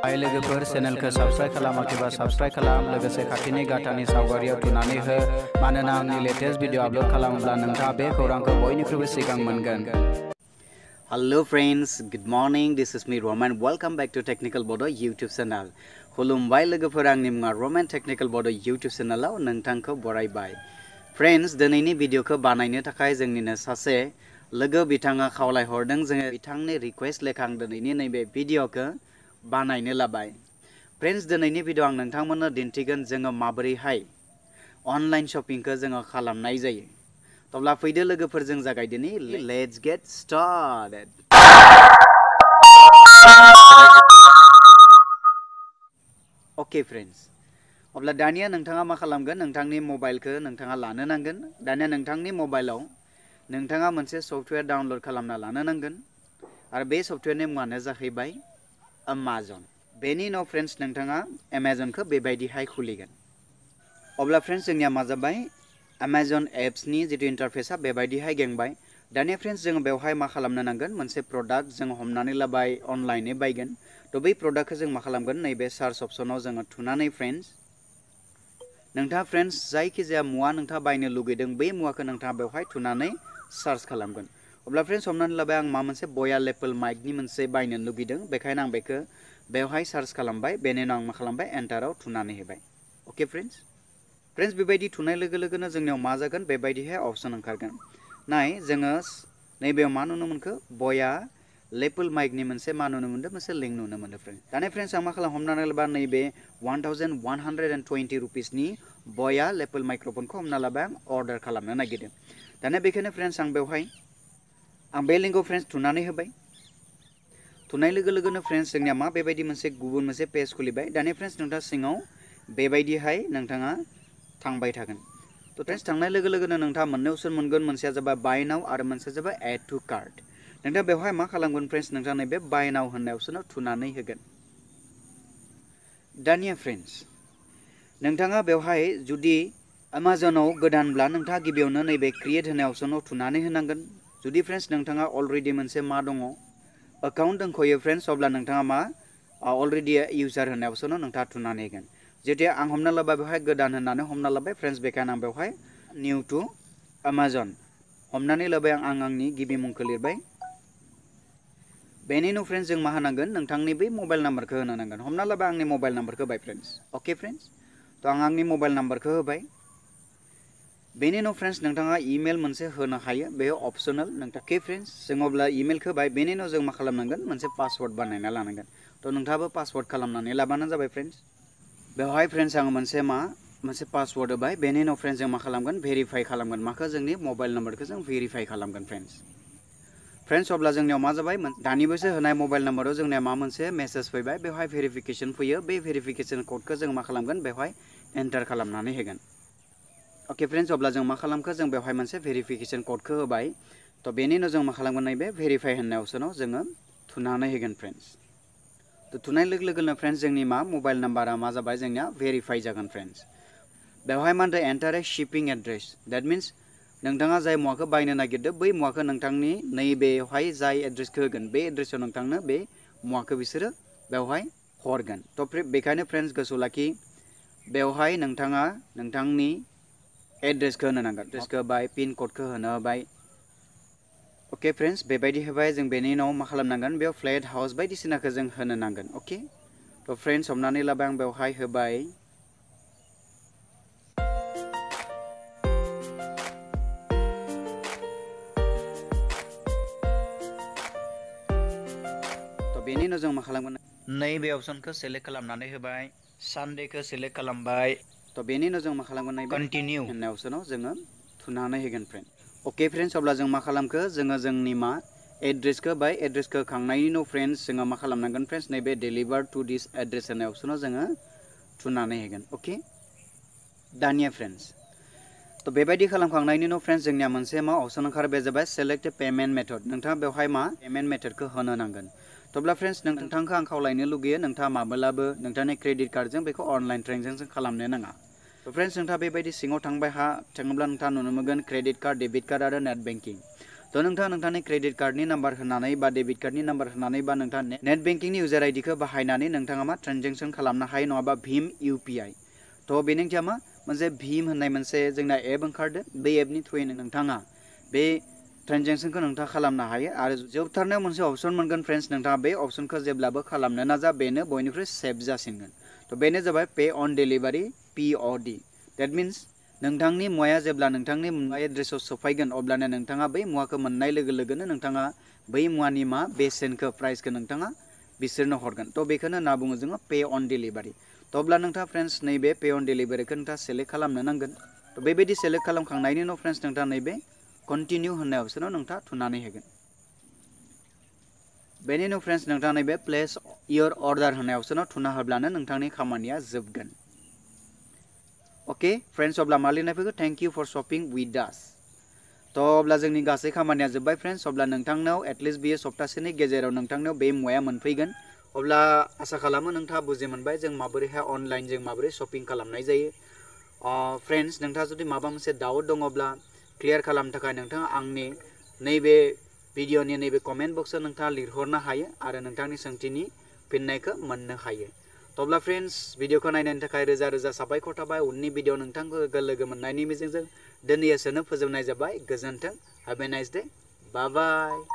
हाय लोगोफोर चेनेलखौ subscribe खालामाखैबा subscribe खालाम लोगोसे खाथिनि गाथानि सावगारियाव थुनानै हो मानोना आंनि लेटेस्ट भिडिअ आपलोड खालामोब्ला नोंथाङा बे खौरांखौ बयनिख्रुइबो सिगां मोनगोन। Hello friends, good morning. This is me Roman. Welcome back to Technical Bodo YouTube channel. खुलुमबाय लोगोफोर आंनि मुङा Roman Technical Bodo YouTube channel आव नोंथांखौ बरायबाय। Friends, दिनैनि भिडिअखौ बानायनो थाखाय जोंनिनो सासे लोगो बिथाङा खावलायहरदों जोङो बिथांनि रिक्वेस्ट लेखा आं दिनैनि नैबे भिडिअखौ बानायनो लाबाय। Friends, दिनैनि भिडिअ आं नोंथांमोननो दिन्थिगोन जोङो माबोरैहाय अनलाइन शपिंखौ जोङो खालामनाय जायो। तब्ला फैदो लोगोफोर जों जागायदिनि। Let's get started. Okay friends. अब्ला दानिया नोंथाङा मा खालामगोन नोंथांनि मबाइलखौ नोंथाङा लानो नांगोन। दानिया नोंथांनि मबाइलाव नोंथाङा मोनसे सफ्टवेयर डाउनलड खालामना लानो नांगोन आरो बे सफ्टवेयरनि मुङानो जाहैबाय Amazon. बेनि उनाव फ्रेन्ड्स नोंथाङा Amazonखौ बेबायदिहाय खुलिगोन। अब्ला फ्रेन्ड्स जोंनिया मा जाबाय Amazon एप्सनि जितु इन्टारफेसआ बेबायदिहाय गेंबाय। दानिया फ्रेन्ड्स जों बेवहाय मा खालामनो नांगोन मोनसे प्रडाक्ट जों हमनानै लाबाय अनलाइनै बायगोन। थ' बै प्रडाक्टखौ जों मा खालामगोन नैबे सार्च अपसनाव जोङो थुनानै फ्रेन्ड्स नोंथाङा फ्रेन्ड्स जायखिजाया मुवा नोंथाङा बायनो लुगैदों बे मुवाखौ नोंथाङा बेवहाय थुनानै सार्च खालामगोन। अब्ला फ्रेन्ड्स हमनानै लाबाय आं मा मोनसे बया लेपल माइकनि मोनसे बायनो लुगैदों बेखायनो आं बेखौ बेवहाय सार्च खालामबाय बेनि उनाव आं मा खालामबाय एन्टाराव थुनानै होबाय। अके फ्रेन्ड्स बेबायदि थुनाय लोगो लोगोनो जोंनियाव मा जागोन बेबायदिहाय अपसन ओंखारगोन। नाय जोङो नैबेयाव मा नुनो मोनखो बया लेपल माइकनि मोनसे मा नुनो मोनदों मोनसे लिंक नुनो मोनदों फ्रेन्ड्स। दानिया फ्रेन्ड्स आं मा खालाम हमनानै लाबा नैबे 1120 रुपिसनि बया लेपल माइक्र'फनखौ हमना लाबाय आं अर्डार खालामनो नागिरदों। दानिया बेखायनो फ्रेन्ड्स आं बे लिंकआव फ्रेन्ड्स थुनानै होबाय। थुनाय लोगो लोगोनो फ्रेन्ड्स जोंनिया मा बेबायदि मोनसे गुबुन मोनसे पेज खुलिबाय। दानिया फ्रेन्ड्स नोंथाङा सिङाव बेबायदिहाय नोंथाङा थांबाय थागोन। थ' फ्रेन्ड्स थांनाय लोगो लोगोनो नोंथाङा मोननै अपसन मोनगोन मोनसेया जाबाय बाय नाउ आरो मोनसेया जाबाय एड टु कार्ट। नोंथाङा बेवहाय मा खालामगोन फ्रेन्ड्स नोंथाङा नैबे बाय नाउ होननाय अपसनाव थुनानै होगोन। दानिया फ्रेन्ड्स नोंथाङा बेवहाय जुदि Amazonआव गोदानब्ला नोंथाङा गिबियावनो नैबे क्रिएट होनाय अपसनाव थुनानै होनांगोन। जुदि फ्रेन्ड्स नोंथाङा अलरेडि मोनसे मा दङ एकाउन्ट दंखायो फ्रेन्ड्स अब्ला नोंथाङा मा अलरेडि इउजार होनाय अपसनाव नोंथाङा थुनानै होगोन। जेथिया आं हमना लाबाय बेवहाय गोदान होननानै हमना लाबाय फ्रेन्ड्स बेखायनो आं बेवहाय निउ टु Amazon हमनानै लाबाय आं आंनि गिबि मुंखौ लिरबाय। बेनि उनाव फ्रेन्ड्स जों मा होनांगोन नोंथांनि बै मबाइल नाम्बारखौ होनो नांगोन। हमना लाबाय आंनि मबाइल नाम्बारखौ होबाय फ्रेन्ड्स। अके फ्रेन्ड्स थ' आं आंनि मबाइल नाम्बारखौ होबाय। बेनि उनाव फ्रेन्ड्स नोंथाङा इमेल मोनसे होनो हायो बेयो अपसनेल नोंथां फ्रेन्ड्स जों अब्ला इमेलखौ होबाय बेनि उनाव जों मा खालामनांगोन मोनसे पासवर्ड बानायना लानांगोन। थ' नोंथाङाबो पासवर्ड खालामनानै लाबानो जाबाय फ्रेन्ड्स। बेवहाय फ्रेन्ड्स आं मोनसे पासवर्ड होबाय बेनि उनाव फ्रेन्ड्स जों मा खालामगोन भेरिफाइ खालामगोन माखौ जोंनि मबाइल नाम्बारखौ जों भेरिफाइ खालामगोन फ्रेन्ड्स अब्ला जोंनियाव मा जाबाय दानिबोसो होनाय मबाइल नाम्बाराव जोंनिया मा मोनसे मेसेज फैबाय बेवहाय भेरिफिकेसन फैयो बे भेरिफिकेसन क'डखौ जों मा खालामगोन बेवहाय एन्टार खालामनानै होगोन। अके फ्रेन्ड्स अब्ला जों मा खालामखो जों बेवहाय मोनसे भेरिफिकेसन क'डखौ होबाय। थ' बेनि उनाव जों मा खालामगोन नैबे भेरिफाइ होननाय अपसनाव जोङो थुनानै होगोन फ्रेन्ड्स। थ' थुनाय लोगो लोगोनो फ्रेन्ड्स जोंनि मा मबाइल नाम्बारा मा जाबाय जोंनिया भेरिफाइ जागोन फ्रेन्ड्स। बेवहाय मा होनदों एन्टार ए शिपिं एड्रेस देट मिन्स नोंथाङा जाय मुवाखौ बायनो नागिरदों बै मुवाखौ नोंथांनि नैबेवहाय जाय एड्रेसखौ होगोन बे एड्रेसाव नोंथांनो बे मुवाखौ बिसोरो बेवहाय हरगोन। थ' बेखायनो फ्रेन्ड्स गोसोआव लाखि बेवहाय नोंथाङा नोंथांनि एड्रेसखौ होनो नांगोन। एड्रेसखौ होबाय पिन क'डखौ होनो होबाय। अके फ्रेन्ड्स बेबायदि होबाय जों बेनि उनाव मा खालामनांगोन बेयाव फ्लेट हाउस बायदिसिनाखौ जों होनो नांगोन। अके थ' फ्रेन्ड्स हमनानै लाबाय आं बेवहाय होबाय। बेनि उनाव जों मा खालामगोन नैबे अपसनखौ सेलेक्ट खालामनानै होबाय सानडेखौ सेलेक्ट खालामबाय। थ' बेनि उनाव जों मा खालामगोन नैबे कन्टिनिउ होननाय अपसनाव जोङो थुनानै होगोन फ्रेन्ड। अके फ्रेन्ड्स अब्ला जों मा खालामखो जोङो जोंनि मा एड्रेसखौ होबाय एड्रेसखौ होखांनायनि उनाव फ्रेन्ड्स जोङो मा खालामनांगोन फ्रेन्ड्स नैबे डेलिभार टु दिस एड्रेस होननाय अपसनाव जोङो थुनानै होगोन। अके दानिया फ्रेन्ड्स थ' बेबायदि खालामखांनायनि उनाव फ्रेन्ड्स जोंनिया मोनसे मा अपसन ओंखारो बे जाबाय सेलेक्ट पेमेन्ट मेथड। नोंथाङा बेवहाय मा पेमेन्ट मेथडखौ होनो नांगोन। थ'ब्ला फ्रेन्ड्स नोंथांखौ आं खावलायनो लुगैयो नोंथाङा माब्लाबो नोंथांनि क्रेडिट कार्डजों बेखौ अनलाइन ट्रेन्जेकसन खालामनो नाङा। थ' फ्रेन्ड्स नोंथाङा बेबायदि सिङाव थाङोब्ला नोंथाङा नुनो मोनगोन क्रेडिट कार्ड डेबिट कार्ड आरो नेट बेंकिं। थ' तो नोंथाङा नोंथांनि क्रेडिट कार्डनि नाम्बार होनानै बा डेबिट कार्डनि नाम्बार होनानै बा नोंथाङा नेट बेंकिंनि इउजार आइडिखौ बाहायनानै नोंथाङा मा ट्रेनजेक्सन खालामनो हायो नङाबा भीम UPI तो बेनि ओंथिया मा मोनसे भीम होननाय मोनसे जोंना एप ओंखारदों बे एपनि थ्रुयै नोंथाङा बे ट्रेनजेक्सनखौ नोंथाङा खालामनो हायो आरो जोबथारनायाव मोनसे अपसन मोनगोन फ्रेन्ड्स नोंथाङा बे अपसनखौ जेब्लाबो खालामनो नाजा बेनो बयनिख्रुइ सेफ जासिनगोन तो बेनो जाबाय पे अन डेलिभारि POD दैट मीन्स नोंथांनि मुवाया जेब्ला नोंथांनि एड्रेसाव सफैगोन अब्लानो नोंथाङा बै मुवाखौ मोननाय लोगो लोगोनो नोंथाङा बै मुवानि मा बेसेनखौ प्राइसखौ नोंथाङा बिसोरनो हरगोन तो बेखौनो होनना बुङो जोङो पे अन डेलिभारि तो अब्ला नोंथाङा फ्रेन्ड्स नैबे पे अन डेलिभारिखौ नोंथाङा सेलेक्ट खालामनो नांगोन तो बेबायदि सेलेक्ट खालामखांनायनि उनाव फ्रेन्ड्स नोंथाङा नैबे कन्टिन्यू होननाय अपसनाव नोंथाङा थुनानै होगोन बेनि उनाव फ्रेन्ड्स नोंथाङा नैबे प्लेस योर अर्डार होननाय अपसनाव थुना होब्लानो नोंथांनि खामानिया जोबगोन ओके फ्रेन्ड्स अब्ला मा लिरनाय फैगौ thank you for shopping with us तो अब्ला जोंनि गासै खामानिया जोब्बाय फ्रेन्ड्स अब्ला नोंथांनाव एटलिस्ट बेयो सप्तासेनि गेजेराव नोंथांनाव बे मुवाया मोनफैगोन अब्ला आसा खालामो नोंथाङा बुजि मोनबाय जों माबोरैहाय अनलाइन जों माबोरै शपिं खालामनाय जायो फ्रेन्ड्स नोंथाङा जुदि माबा मोनसे डाउट दङब्ला क्लियार खालामनो थाखाय नोंथाङा आंनि नैबे भिडिअनि नैबे कमेन्ट बक्सआव नोंथाङा लिरहरनो हायो आरो नोंथांनि सोंथिनि फिननायखौ मोननो हायो तो अब्ला फ्रेन्ड्स भिडिअखौ नायनायनि थाखाय रोजा रोजा साबायखर थाबाय उननि भिडिअ नोंथांखौ लोगो मोननायनि मिजिंजों दिनै एसेनो फोजोबनाय जाबाय गोजोन्थों have a nice day bye bye